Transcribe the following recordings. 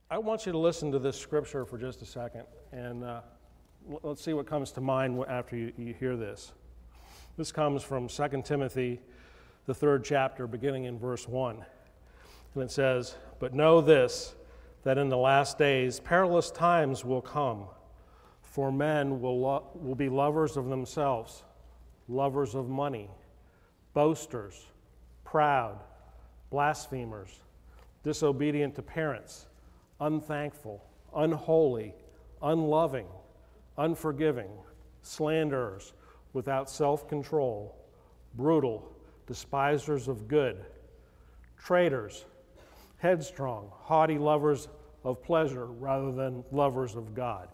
I want you to listen to this scripture for just a second, and let's see what comes to mind after you hear this. This comes from 2 Timothy, the 3rd chapter, beginning in verse 1. And it says, "But know this, that in the last days perilous times will come, for men will be lovers of themselves, lovers of money, boasters, proud, blasphemers, disobedient to parents, unthankful, unholy, unloving, unforgiving, slanderers, without self-control, brutal, despisers of good, traitors, headstrong, haughty, lovers of pleasure rather than lovers of God."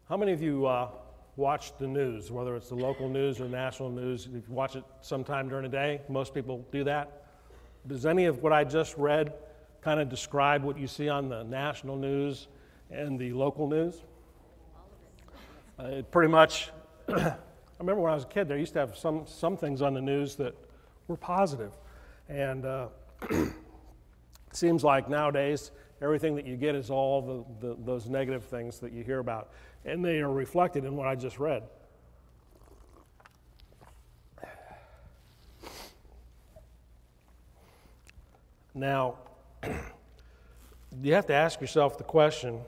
How many of you watch the news, whether it's the local news or national news? If you watch it sometime during the day, most people do that. Does any of what I just read kind of describe what you see on the national news and the local news? It pretty much, I remember when I was a kid, there used to have some things on the news that were positive. And it seems like nowadays, everything that you get is all those negative things that you hear about. And they are reflected in what I just read. Now, you have to ask yourself the question,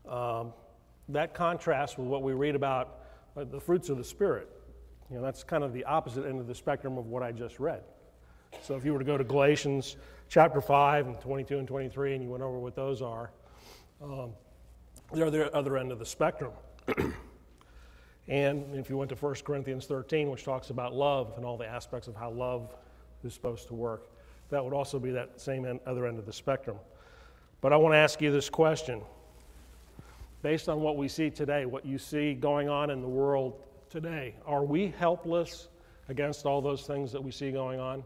that contrasts with what we read about the fruits of the Spirit. You know, that's kind of the opposite end of the spectrum of what I just read. So if you were to go to Galatians chapter 5 and 22 and 23 and you went over what those are, they're the other end of the spectrum. And if you went to 1 Corinthians 13, which talks about love and all the aspects of how love is supposed to work, that would also be that same other end of the spectrum. But I want to ask you this question. Based on what we see today, what you see going on in the world today, are we helpless against all those things that we see going on?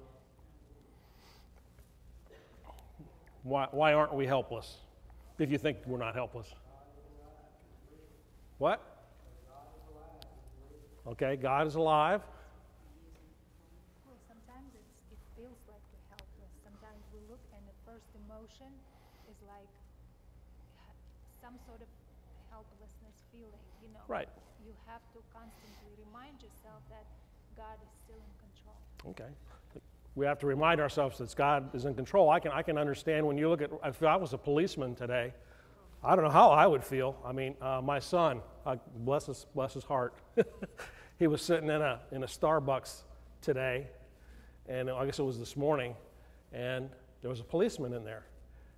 Why aren't we helpless? If you think we're not helpless. What? Okay, God is alive. Well, sometimes it feels like we're helpless. Sometimes we look and the first emotion is like some sort of helplessness feeling, you know. Right. You have to constantly remind yourself that God is still in control. Okay. We have to remind ourselves that God is in control. I can understand when you look at, if I was a policeman today, I don't know how I would feel. I mean, my son, bless his heart, he was sitting in a Starbucks today, and I guess it was this morning, and there was a policeman in there.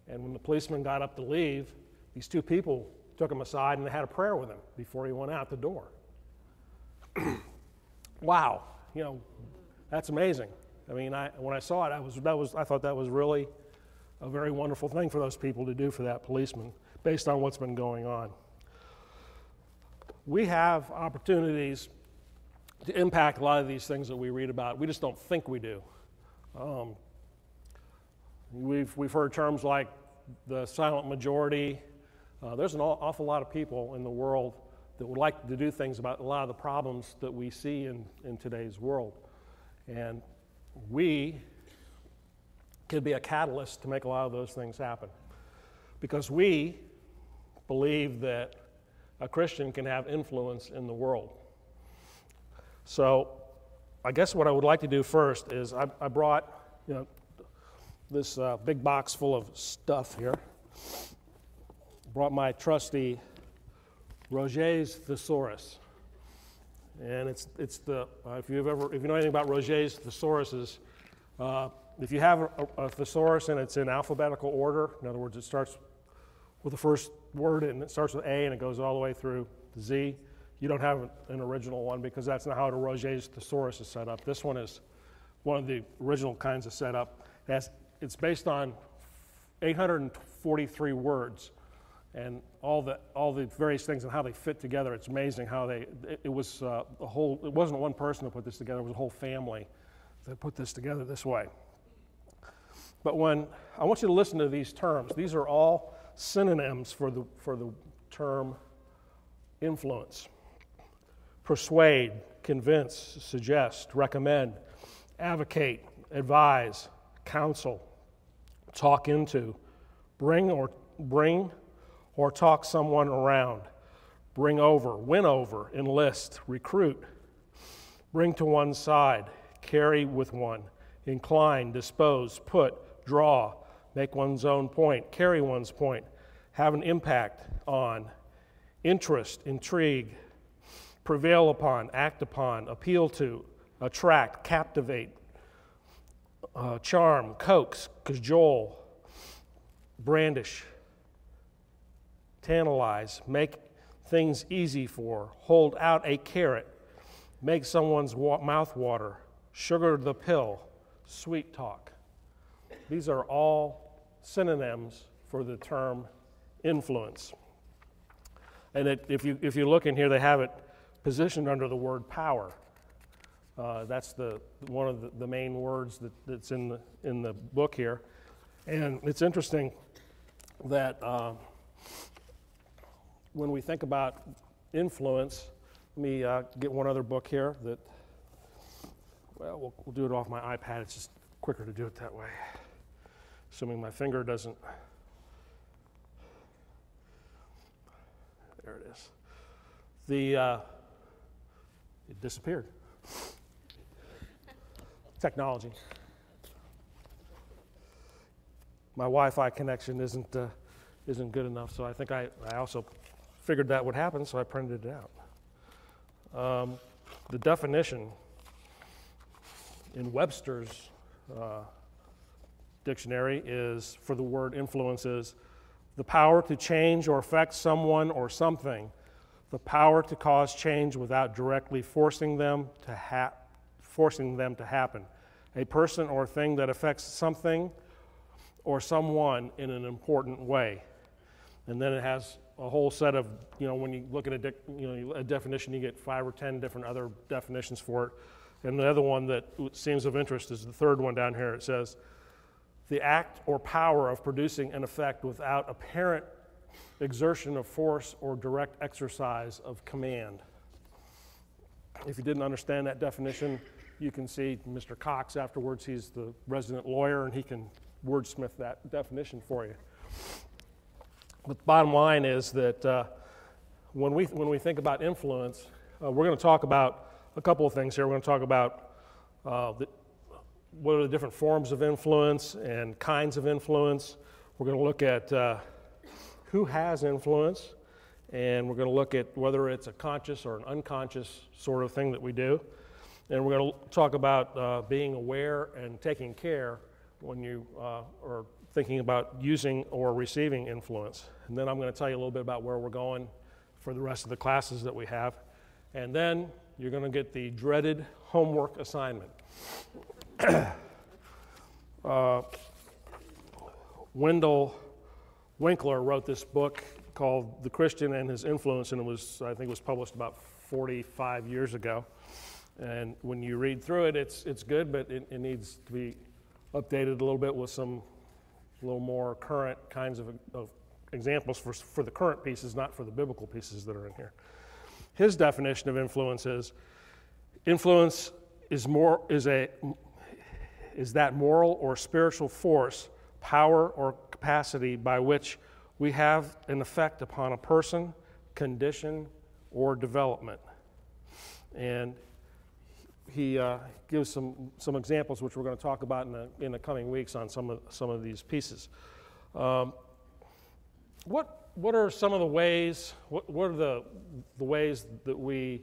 And when the policeman got up to leave, these two people took him aside and they had a prayer with him before he went out the door. Wow, you know, that's amazing. I mean, when I saw it, I thought that was really a very wonderful thing for those people to do for that policeman, based on what's been going on. We have opportunities to impact a lot of these things that we read about. We just don't think we do. We've heard terms like the silent majority. There's an awful lot of people in the world that would like to do things about a lot of the problems that we see in today's world. And we could be a catalyst to make a lot of those things happen. Because we believe that a Christian can have influence in the world. So I guess what I would like to do first is I brought this big box full of stuff here. Brought my trusty Roget's Thesaurus. And it's the if you know anything about Roget's Thesauruses, if you have a thesaurus and it's in alphabetical order, in other words, it starts with the first word and it starts with A and it goes all the way through to Z, you don't have an original one because that's not how the Roget's Thesaurus is set up. This one is one of the original kinds of setup. It's based on 843 words. And all the various things and how they fit together. It's amazing how it was a whole. It wasn't one person that put this together. It was a whole family that put this together this way. But when I want you to listen to these terms, these are all synonyms for the term influence: persuade, convince, suggest, recommend, advocate, advise, counsel, talk into, bring or talk someone around, bring over, win over, enlist, recruit, bring to one's side, carry with one, incline, dispose, put, draw, make one's own point, carry one's point, have an impact on, interest, intrigue, prevail upon, act upon, appeal to, attract, captivate, charm, coax, cajole, brandish, tantalize, make things easy for, hold out a carrot, make someone's mouth water, sugar the pill, sweet talk. These are all synonyms for the term influence. And if you look in here, they have it positioned under the word power. That's one of the main words that's in the book here. And it's interesting that when we think about influence, let me get one other book here that, well, we'll do it off my iPad. It's just quicker to do it that way, assuming my finger doesn't. There it is. It disappeared. Technology. My Wi-Fi connection isn't good enough, so I think I also figured that would happen, so I printed it out. The definition in Webster's dictionary is, for the word influence, is the power to change or affect someone or something, the power to cause change without directly forcing them to happen, a person or thing that affects something or someone in an important way. And then it has a whole set of, when you look at a definition, you get 5 or 10 different other definitions for it. And the other one that seems of interest is the third one down here. It says, the act or power of producing an effect without apparent exertion of force or direct exercise of command. If you didn't understand that definition, you can see Mr. Cox afterwards. He's the resident lawyer, and he can wordsmith that definition for you. But the bottom line is that when we think about influence, we're going to talk about a couple of things here. We're going to talk about what are the different forms of influence and kinds of influence. We're going to look at who has influence, and we're going to look at whether it's a conscious or an unconscious sort of thing that we do. And we're going to talk about being aware and taking care when you are thinking about using or receiving influence. And then I'm going to tell you a little bit about where we're going for the rest of the classes that we have. And then you're going to get the dreaded homework assignment. Wendell Winkler wrote this book called The Christian and His Influence, and I think it was published about 45 years ago. And when you read through it, it's good, but it needs to be updated a little bit with some little more current kinds of examples for the current pieces, not for the biblical pieces that are in here. His definition of influence is that moral or spiritual force, power, or capacity by which we have an effect upon a person, condition, or development. And he gives some examples, which we're going to talk about in the coming weeks on some of these pieces. What are some of the ways? What are the ways that we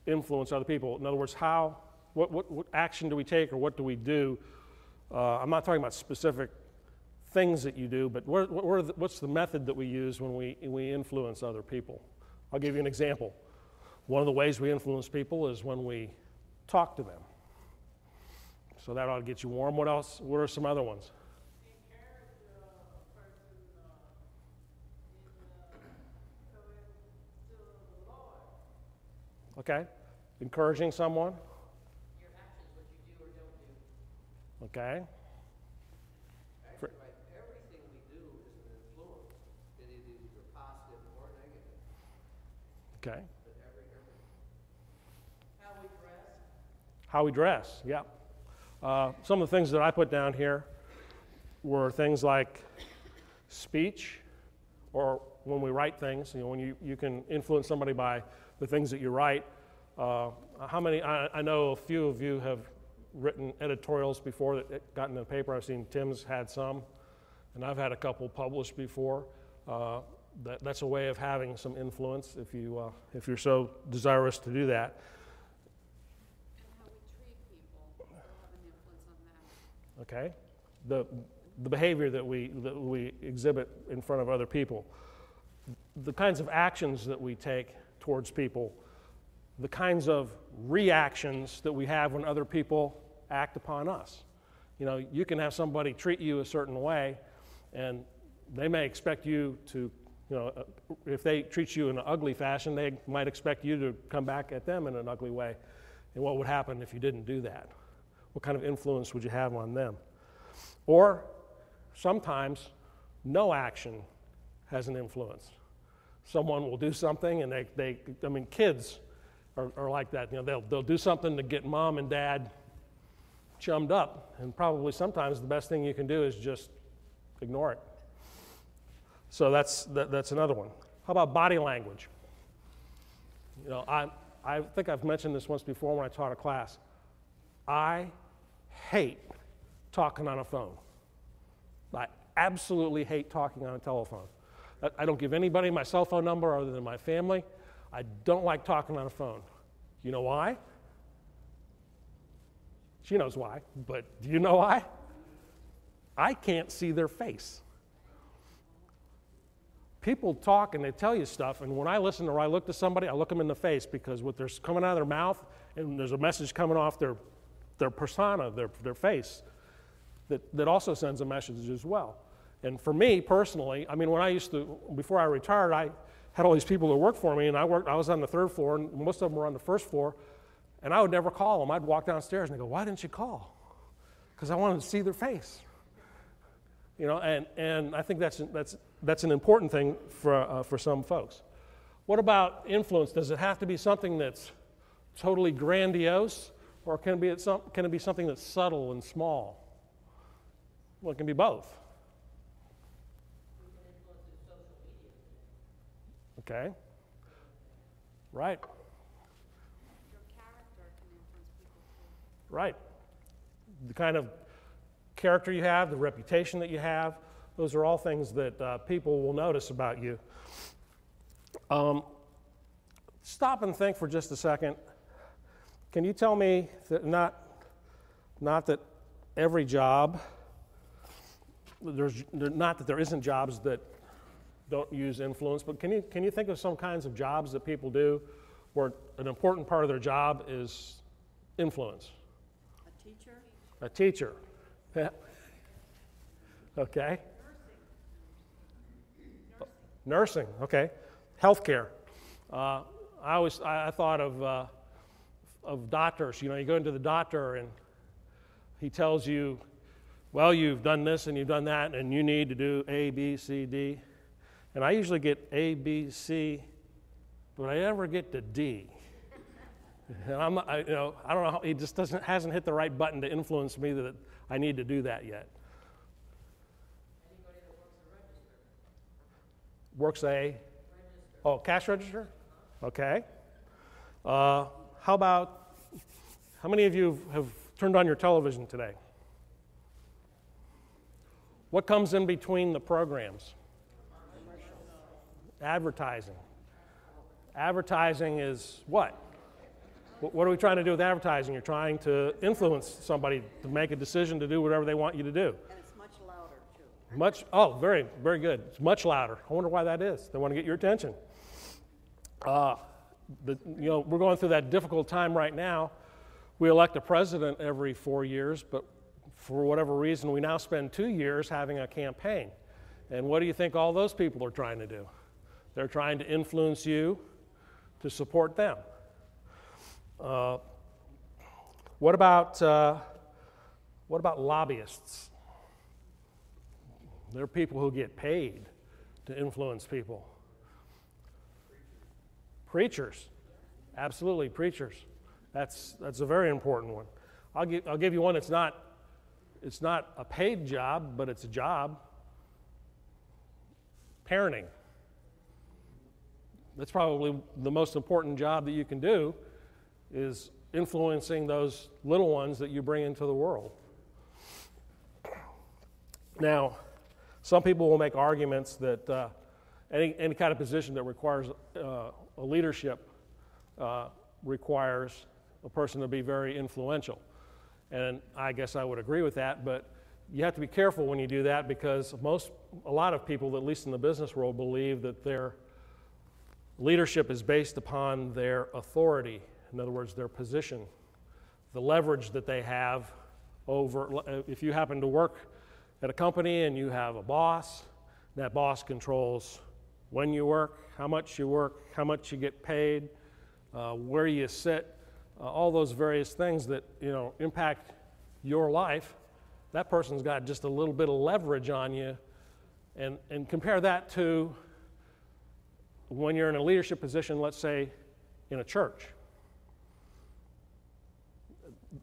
influence other people? In other words, what action do we take, or what do we do? I'm not talking about specific things that you do, but what's the method that we use when we influence other people? I'll give you an example. One of the ways we influence people is when we talk to them. So that ought to get you warm. What else? What are some other ones? Okay. Encouraging someone. Your actions, what you do or don't do. Okay. Actually, like everything we do is an influence. It is either positive or negative. Okay. But everything. How we dress. How we dress, yeah. Some of the things that I put down here were things like speech, or when we write things. When you can influence somebody by the things that you write. How many? I know a few of you have written editorials before that got in the paper. I've seen Tim's had some, and I've had a couple published before. That's a way of having some influence if you're so desirous to do that. And how we treat people will have an influence on them. Okay, the behavior that we exhibit in front of other people, the kinds of actions that we take towards people, the kinds of reactions that we have when other people act upon us. You can have somebody treat you a certain way, and they may expect you to, if they treat you in an ugly fashion, they might expect you to come back at them in an ugly way. And what would happen if you didn't do that? What kind of influence would you have on them? Or sometimes no action has an influence. Someone will do something, and kids are like that. They'll do something to get mom and dad chummed up, and probably sometimes the best thing you can do is just ignore it. So that's another one. How about body language? I think I've mentioned this once before when I taught a class. I hate talking on a phone. I absolutely hate talking on a telephone. I don't give anybody my cell phone number other than my family. I don't like talking on a phone. You know why? She knows why, but do you know why? I can't see their face. People talk and they tell you stuff, and when I listen or I look to somebody, I look them in the face, because what there's coming out of their mouth, and there's a message coming off their persona, their face, that also sends a message as well. And for me personally, before I retired, I had all these people that worked for me, and I was on the third floor, and most of them were on the first floor, and I would never call them. I'd walk downstairs and they go, "Why didn't you call?" Because I wanted to see their face. And I think that's an important thing for some folks. What about influence? Does it have to be something that's totally grandiose, or can it be something that's subtle and small? Well, it can be both. We can influence through social media. Okay. Right. Your character can influence people too. Right. The kind of character you have, the reputation that you have, those are all things that people will notice about you. Stop and think for just a second. Can you tell me that not that every job, not that there isn't jobs that don't use influence, but can you think of some kinds of jobs that people do where an important part of their job is influence? A teacher? A teacher. Okay. Nursing. Okay. Healthcare. I thought of doctors. You go into the doctor and he tells you, well, you've done this and you've done that, and you need to do A, B, C, D. And I usually get A, B, C, but I never get to D. And I don't know how, he just hasn't hit the right button to influence me that I need to do that yet. Anybody that works a register. Works a? Register. Oh, cash register? Okay. How about, how many of you have turned on your television today? What comes in between the programs? Advertising. Advertising is what? What are we trying to do with advertising? You're trying to influence somebody to make a decision to do whatever they want you to do. And it's much louder, too. Very, very good. It's much louder. I wonder why that is. They want to get your attention. We're going through that difficult time right now. We elect a president every 4 years, but for whatever reason, we now spend 2 years having a campaign. And what do you think all those people are trying to do? They're trying to influence you to support them. What about lobbyists? There are people who get paid to influence people. Preachers, absolutely, preachers. That's a very important one. I'll give you one that's not it's not a paid job, but it's a job. Parenting. That's probably the most important job that you can do, is influencing those little ones that you bring into the world. Now, some people will make arguments that any kind of position that requires a leadership requires a person to be very influential. And I guess I would agree with that, but you have to be careful when you do that, because a lot of people, at least in the business world, believe that their leadership is based upon their authority. In other words, their position, the leverage that they have over. If you happen to work at a company and you have a boss, that boss controls when you work, how much you get paid, where you sit, all those various things that impact your life. That person's got just a little bit of leverage on you, and compare that to when you're in a leadership position, let's say in a church.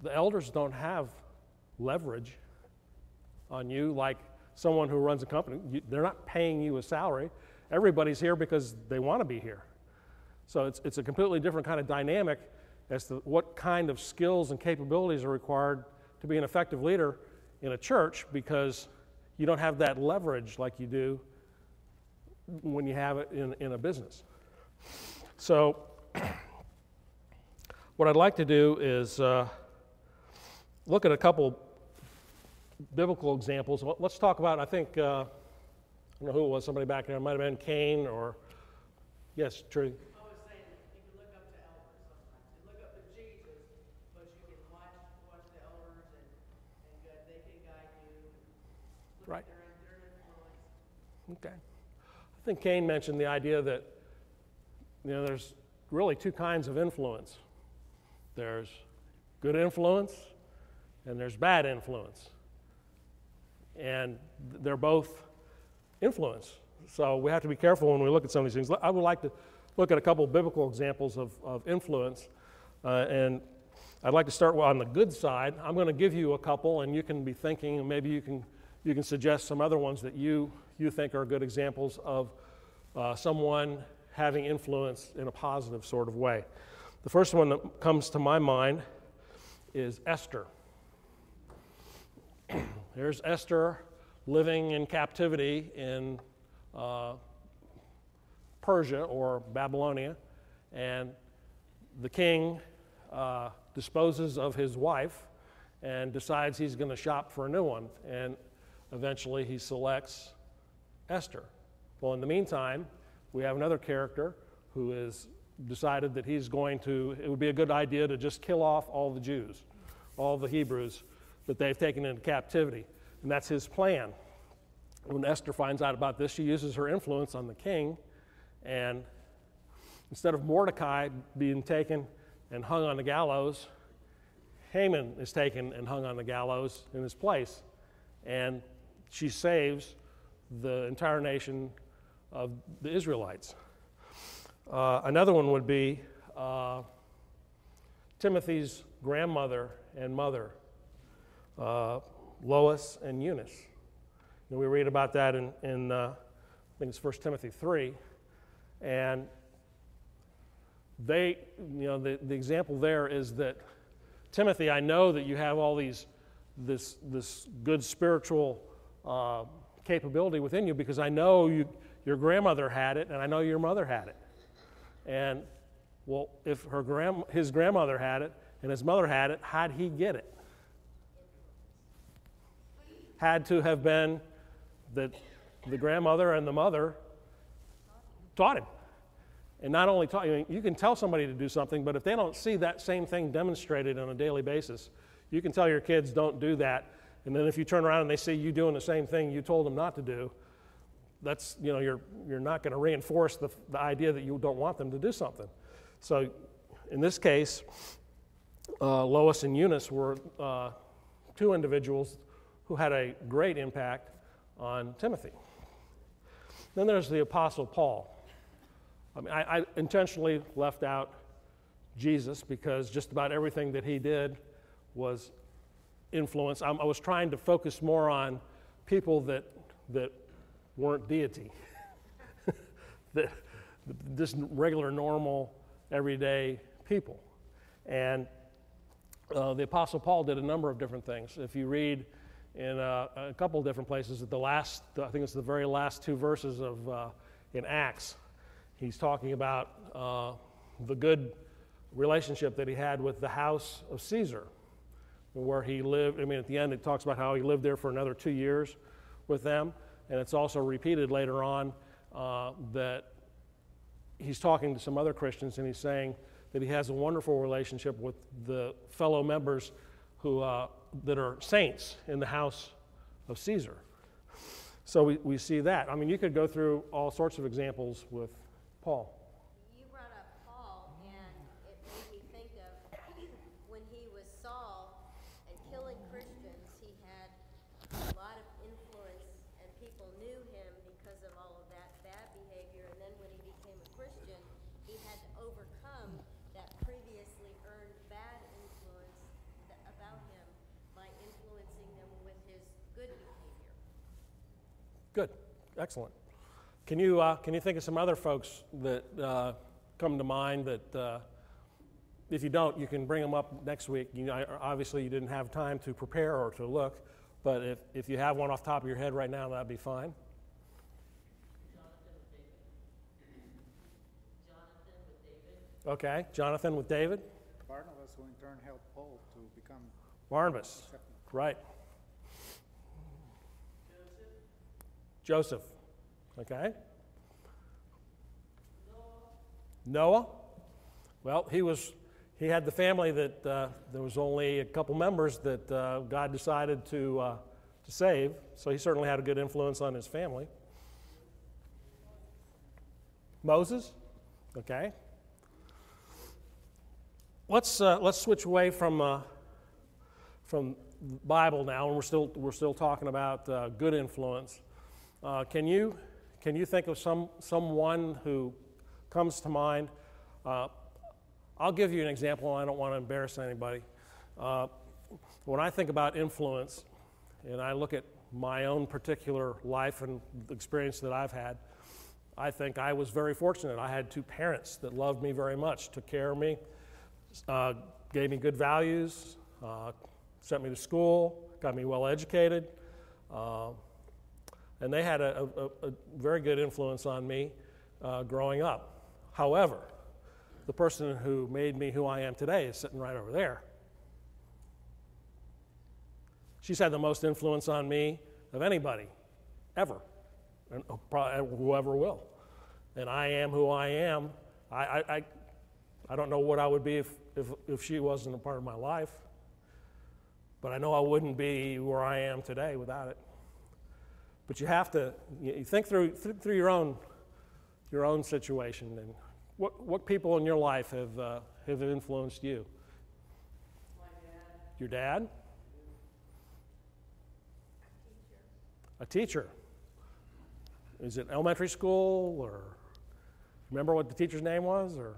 The elders don't have leverage on you like someone who runs a company. They're not paying you a salary. Everybody's here because they want to be here. So it's a completely different kind of dynamic as to what kind of skills and capabilities are required to be an effective leader in a church, because you don't have that leverage like you do when you have it in a business. So what I'd like to do is look at a couple biblical examples. Let's talk about, I think, I don't know who it was, somebody back there, it might have been Cain or, yes, True. I was saying, you can look up to elders sometimes. You look up to Jesus, but you can watch the elders and they can guide you. Look Right. at their influence. Okay. I think Cain mentioned the idea that there's really two kinds of influence. There's good influence and there's bad influence. And they're both influence. So we have to be careful when we look at some of these things. I would like to look at a couple of biblical examples of influence. And I'd like to start on the good side. I'm going to give you a couple, and you can be thinking, and maybe you can suggest some other ones that you think are good examples of someone having influence in a positive sort of way. The first one that comes to my mind is Esther. There's Esther living in captivity in Persia or Babylonia, and the king disposes of his wife and decides he's going to shop for a new one, and eventually he selects Esther. Well, in the meantime, we have another character who has decided that it would be a good idea to just kill off all the Jews, all the Hebrews that they've taken into captivity. And that's his plan. When Esther finds out about this, she uses her influence on the king, and instead of Mordecai being taken and hung on the gallows, Haman is taken and hung on the gallows in his place. And she saves the entire nation of the Israelites. Another one would be Timothy's grandmother and mother, Lois and Eunice. And we read about that in I think it's 1 Timothy 3. And they, the example there is that, Timothy, I know that you have all this good spiritual capability within you, because I know your grandmother had it, and I know your mother had it. And, well, if his grandmother had it and his mother had it, how'd he get it? Had to have been that the grandmother and the mother taught him. And not only taught you can tell somebody to do something, but if they don't see that same thing demonstrated on a daily basis, you can tell your kids don't do that. And then if you turn around and they see you doing the same thing you told them not to do, that's, you're not going to reinforce the idea that you don't want them to do something. So in this case, Lois and Eunice were two individuals who had a great impact on Timothy. Then there's the Apostle Paul. I intentionally left out Jesus because just about everything that he did was influence, I was trying to focus more on people that weren't deity, that just regular, normal, everyday people. And the Apostle Paul did a number of different things. If you read in a couple of different places, at I think it's the very last two verses of in Acts, he's talking about the good relationship that he had with the house of Caesar, where he lived. I mean, at the end, it talks about how he lived there for another 2 years with them, and it's also repeated later on that he's talking to some other Christians, and he's saying that he has a wonderful relationship with the fellow members who that are saints in the house of Caesar. So we see that. I mean, you could go through all sorts of examples with Paul. You brought up Paul, and it made me think of when he was Saul and killing Christians, he had a lot of influence, and people knew him because of all of that bad behavior. And then when he became a Christian, he had to overcome that previously earned bad influence about him by influencing them with his good behavior. Good, excellent. Can you think of some other folks that come to mind that, if you don't, you can bring them up next week. Obviously, you didn't have time to prepare or to look, but if you have one off the top of your head right now, that'd be fine. Okay, Jonathan with David. Barnabas, who in turn helped Paul to become Barnabas, right. Joseph, okay. Noah. Well, he had the family that there was only a couple members that God decided to save, so he certainly had a good influence on his family. Moses, okay. Let's switch away from Bible now, and we're still talking about good influence. Can you think of someone who comes to mind? I'll give you an example. I don't want to embarrass anybody. When I think about influence, and I look at my own particular life and the experience that I've had, I think I was very fortunate. I had two parents that loved me very much, took care of me, gave me good values, sent me to school, got me well educated, and they had a very good influence on me growing up. However, the person who made me who I am today is sitting right over there. She's had the most influence on me of anybody, ever, and probably whoever will. And I am who I am. I don't know what I would be if she wasn't a part of my life, but I know I wouldn't be where I am today without it. But you have to you think through your own situation, and what people in your life have influenced you. My dad. Your dad? A teacher. Is it elementary school, or remember what the teacher's name was, or?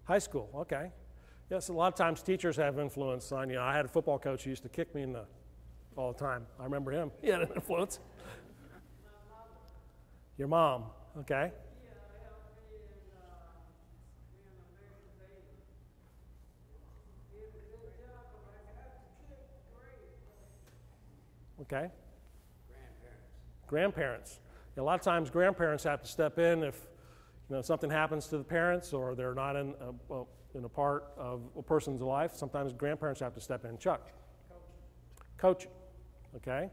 High school, okay. Yes, a lot of times teachers have influence on you. I had a football coach who used to kick me all the time. I remember him. He had an influence. Your mom, okay. Okay. Grandparents. A lot of times grandparents have to step in if something happens to the parents, or they're not in a part of a person's life. Sometimes grandparents have to step in. Chuck. Coaching. Okay.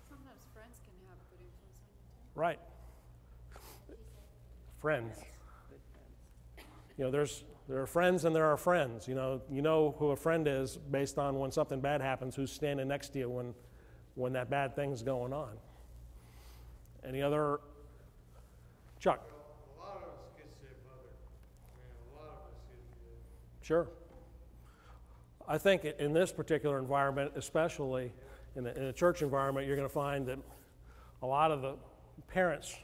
Sometimes friends can have a good influence on you too. Right. Friends. There are friends and there are friends. You know who a friend is based on when something bad happens, who's standing next to you when that bad thing's going on. Any other? Chuck. A lot of us get to say mother. A lot of us get to. Sure. I think in this particular environment, especially in a church environment, you're going to find that a lot of the parents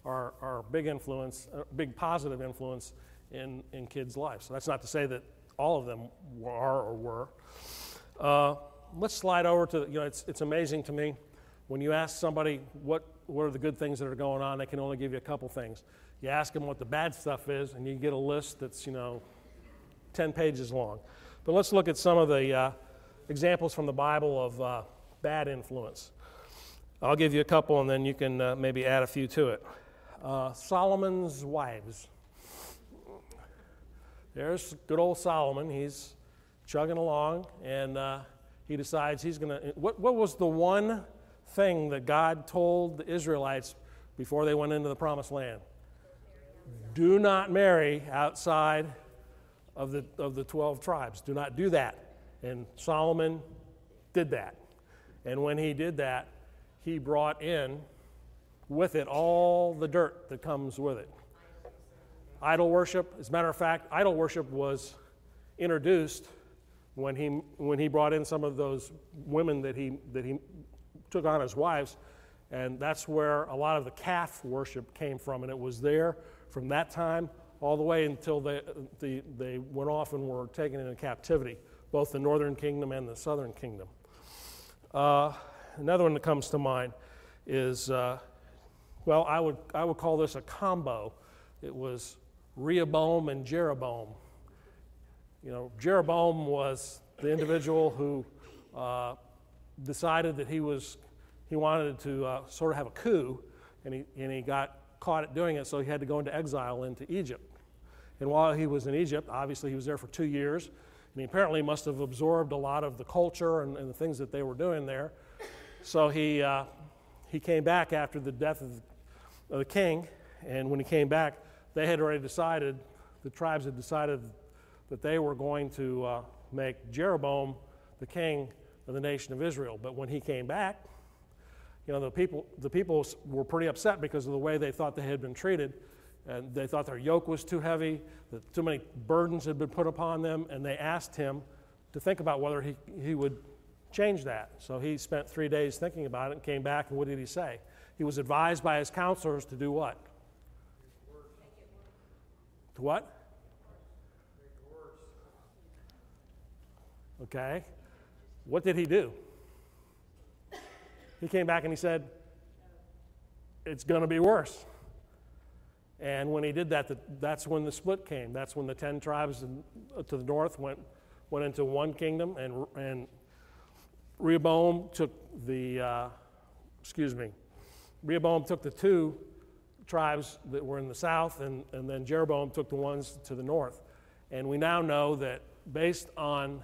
are big influence, big positive influence in kids' lives. So that's not to say that all of them are or were. Let's slide over to, it's amazing to me when you ask somebody what are the good things that are going on, they can only give you a couple things. You ask them what the bad stuff is, and you get a list that's, 10 pages long. But let's look at some of the examples from the Bible of bad influence. I'll give you a couple, and then you can maybe add a few to it. Solomon's wives. There's good old Solomon. He's chugging along, and he decides he's going to... What was the one thing that God told the Israelites before they went into the Promised Land? Do not marry outside of the 12 tribes. Do not do that. And Solomon did that. And when he did that, he brought in with it all the dirt that comes with it. Idol worship, as a matter of fact, idol worship was introduced when he brought in some of those women that he took on as wives, and that's where a lot of the calf worship came from, and it was there from that time all the way until they went off and were taken into captivity, both the northern kingdom and the southern kingdom. Another one that comes to mind is, I would call this a combo. It was Rehoboam and Jeroboam. Jeroboam was the individual who decided that he wanted to sort of have a coup, and he got caught at doing it, so he had to go into exile into Egypt. And while he was in Egypt, obviously he was there for 2 years, and he apparently must have absorbed a lot of the culture and the things that they were doing there. So he came back after the death of the king, and when he came back, they had already decided, the tribes had decided that they were going to make Jeroboam the king of the nation of Israel. But when he came back, the people were pretty upset because of the way they thought they had been treated, and they thought their yoke was too heavy, that too many burdens had been put upon them, and they asked him to think about whether he would change that. So he spent 3 days thinking about it and came back, and what did he say? He was advised by his counselors to do what? To what? Okay. What did he do? He came back and he said, it's going to be worse. And when he did that, that's when the split came. That's when the 10 tribes to the north went into one kingdom, and Rehoboam took the 2 tribes that were in the south, and then Jeroboam took the ones to the north. And we now know that based on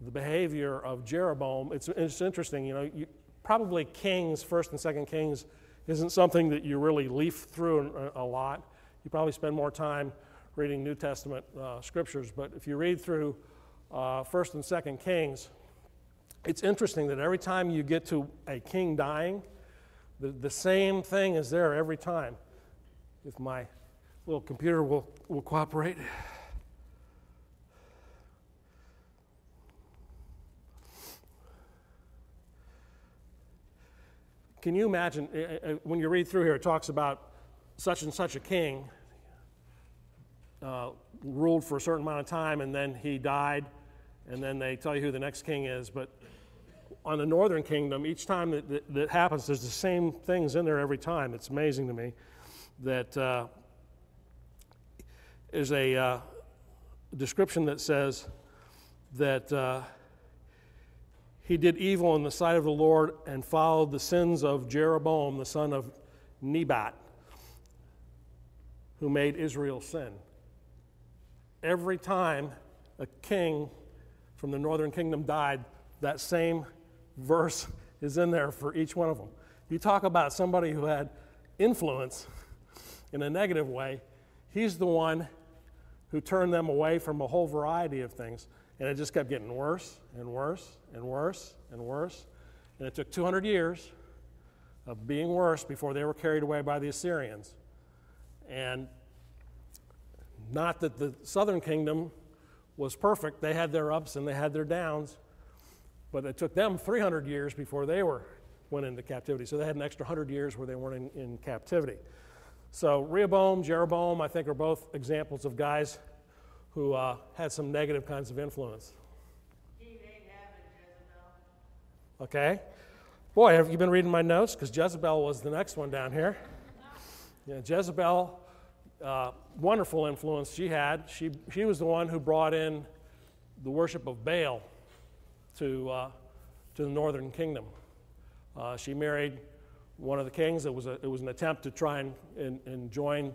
the behavior of Jeroboam, it's interesting, probably Kings, 1st and 2nd Kings, isn't something that you really leaf through a lot. You probably spend more time reading New Testament scriptures, but if you read through 1st and 2nd Kings, it's interesting that every time you get to a king dying, the same thing is there every time. If my little computer will cooperate. Can you imagine, when you read through here, it talks about such and such a king ruled for a certain amount of time, and then he died, and then they tell you who the next king is. But on the northern kingdom, each time that happens, there's the same things in there every time. It's amazing to me that there's a description that says that he did evil in the sight of the Lord and followed the sins of Jeroboam, the son of Nebat, who made Israel sin. Every time a king from the northern kingdom died, that same verse is in there for each one of them. You talk about somebody who had influence in a negative way, he's the one who turned them away from a whole variety of things. And it just kept getting worse and worse and worse and worse. And it took 200 years of being worse before they were carried away by the Assyrians. And not that the southern kingdom was perfect. They had their ups and they had their downs. But it took them 300 years before they went into captivity. So they had an extra 100 years where they weren't in captivity. So Rehoboam, Jeroboam, I think are both examples of guys who had some negative kinds of influence. King Ahab and Jezebel. Okay. Boy, have you been reading my notes? Because Jezebel was the next one down here. Yeah, Jezebel, wonderful influence she had. She was the one who brought in the worship of Baal to the northern kingdom. She married one of the kings. It was an attempt to try and join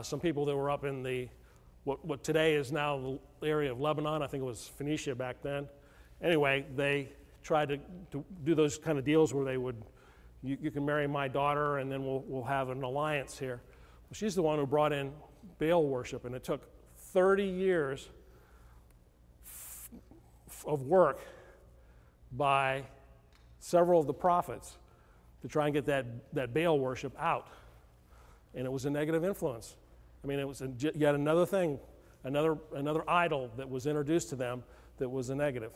some people that were up in what today is now the area of Lebanon. I think it was Phoenicia back then. Anyway, they tried to do those kind of deals where they would, you can marry my daughter and then we'll have an alliance here. Well, she's the one who brought in Baal worship, and it took 30 years of work by several of the prophets to try and get that Baal worship out. And it was a negative influence. I mean, it was yet another thing, another idol that was introduced to them that was a negative.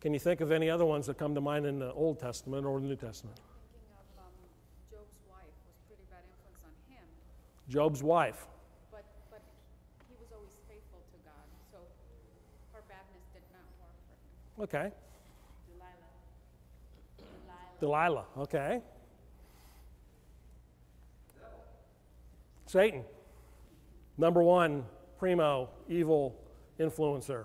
Can you think of any other ones that come to mind in the Old Testament or the New Testament? Thinking of Job's wife was pretty bad influence on him, Job's wife. but he was always faithful to God, so her badness did not work for him. Okay. Delilah. Delilah. Okay. Satan. Number one, primo, evil influencer.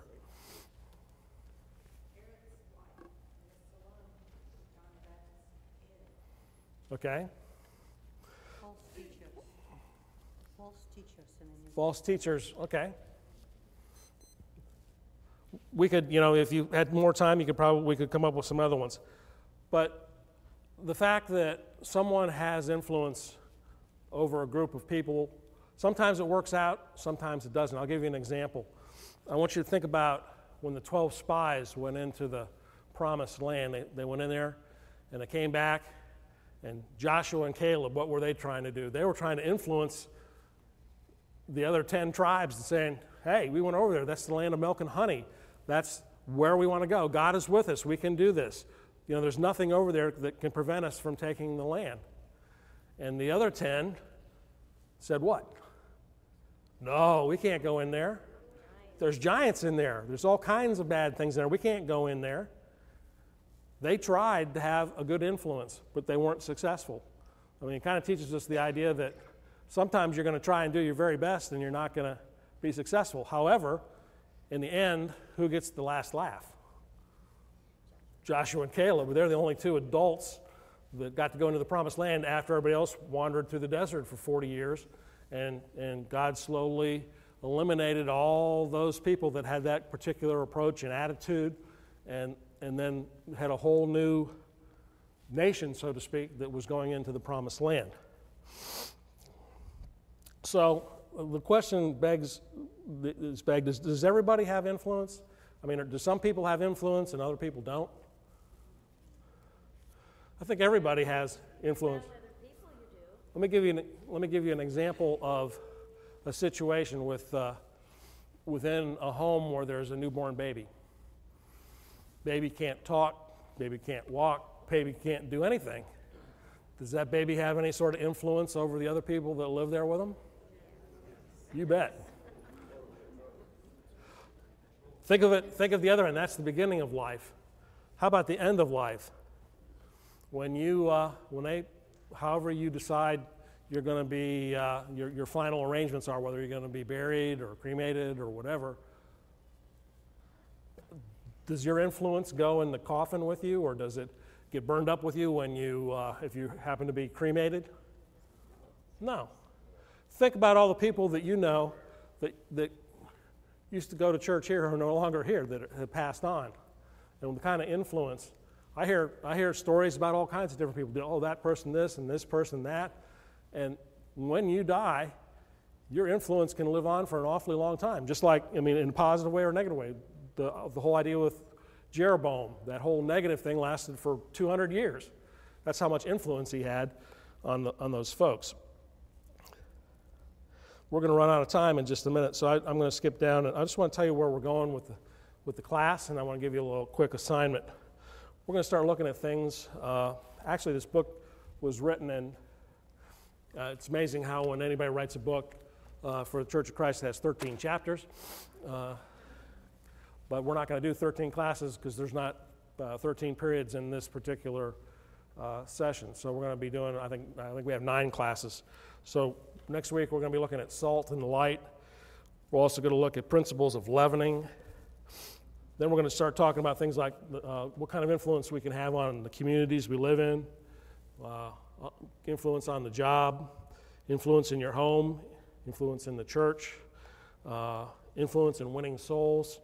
Okay. False teachers. False teachers. False teachers. Okay. We could, if you had more time, we could come up with some other ones. But the fact that someone has influence over a group of people, sometimes it works out, sometimes it doesn't. I'll give you an example. I want you to think about when the 12 spies went into the promised land. They went in there and they came back, and Joshua and Caleb, what were they trying to do? They were trying to influence the other 10 tribes and saying, hey, we went over there. That's the land of milk and honey. That's where we want to go. God is with us. We can do this. There's nothing over there that can prevent us from taking the land. And the other 10 said what? No, we can't go in there. There's giants in there. There's all kinds of bad things in there. We can't go in there. They tried to have a good influence, but they weren't successful. I mean, it kind of teaches us the idea that sometimes you're going to try and do your very best and you're not going to be successful. However, in the end, who gets the last laugh? Joshua and Caleb. They're the only two adults that got to go into the promised land after everybody else wandered through the desert for 40 years. And God slowly eliminated all those people that had that particular approach and attitude, and then had a whole new nation, so to speak, that was going into the promised land. So the question is begged, does everybody have influence? I mean, do some people have influence and other people don't? I think everybody has influence. Let me give you an example of a situation within a home where there's a newborn baby. Baby can't talk, baby can't walk, baby can't do anything. Does that baby have any sort of influence over the other people that live there with them? You bet. Think of the other end. That's the beginning of life. How about the end of life? When however you decide you're going to be, your final arrangements are, whether you're going to be buried or cremated or whatever, does your influence go in the coffin with you, or does it get burned up with you when if you happen to be cremated? No. Think about all the people that you know that used to go to church here who are no longer here, that have passed on, and the kind of influence. I hear stories about all kinds of different people. Oh, that person this and this person that. And when you die, your influence can live on for an awfully long time. Just like, in a positive way or a negative way. The whole idea with Jeroboam, that whole negative thing lasted for 200 years. That's how much influence he had on those folks. We're going to run out of time in just a minute, so I'm going to skip down. And I just want to tell you where we're going with the class, and I want to give you a little quick assignment. We're going to start looking at things. Actually, this book was written, and it's amazing how when anybody writes a book, for the Church of Christ. It has 13 chapters. But we're not going to do 13 classes because there's not 13 periods in this particular session. So we're going to be doing, I think we have 9 classes. So next week we're going to be looking at salt and light. We're also going to look at principles of leavening. Then we're going to start talking about things like what kind of influence we can have on the communities we live in, influence on the job, influence in your home, influence in the church, influence in winning souls,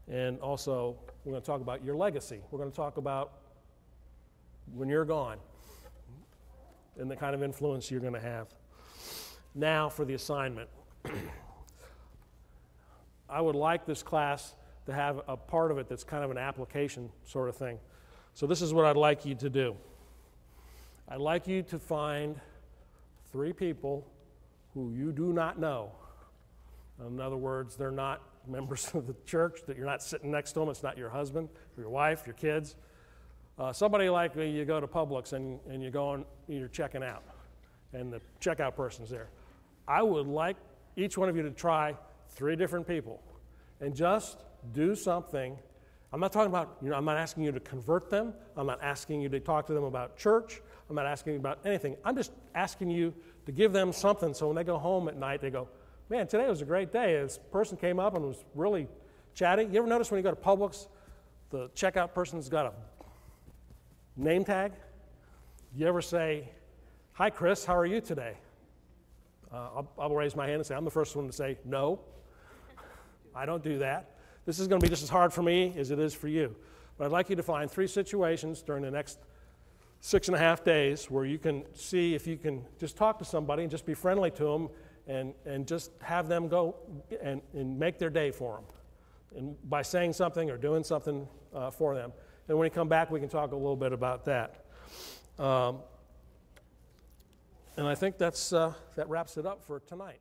and also we're going to talk about your legacy. We're going to talk about when you're gone and the kind of influence you're going to have. Now for the assignment. I would like this class to have a part of it that's kind of an application sort of thing. So this is what I'd like you to do. I'd like you to find 3 people who you do not know. In other words, they're not members of the church, that you're not sitting next to them. It's not your husband or your wife, your kids. Somebody like you go to Publix and you're checking out, and the checkout person's there. I would like each one of you to try 3 different people and just do something. I'm not talking about, I'm not asking you to convert them. I'm not asking you to talk to them about church. I'm not asking you about anything. I'm just asking you to give them something so when they go home at night, they go, man, today was a great day. This person came up and was really chatty. You ever notice when you go to Publix, the checkout person's got a name tag? You ever say, hi, Chris, how are you today? I'll raise my hand and say, I'm the first one to say, no, I don't do that. This is going to be just as hard for me as it is for you. But I'd like you to find 3 situations during the next 6.5 days where you can see if you can just talk to somebody and just be friendly to them and just have them go and make their day for them and by saying something or doing something for them. And when we come back, we can talk a little bit about that. And I think that wraps it up for tonight.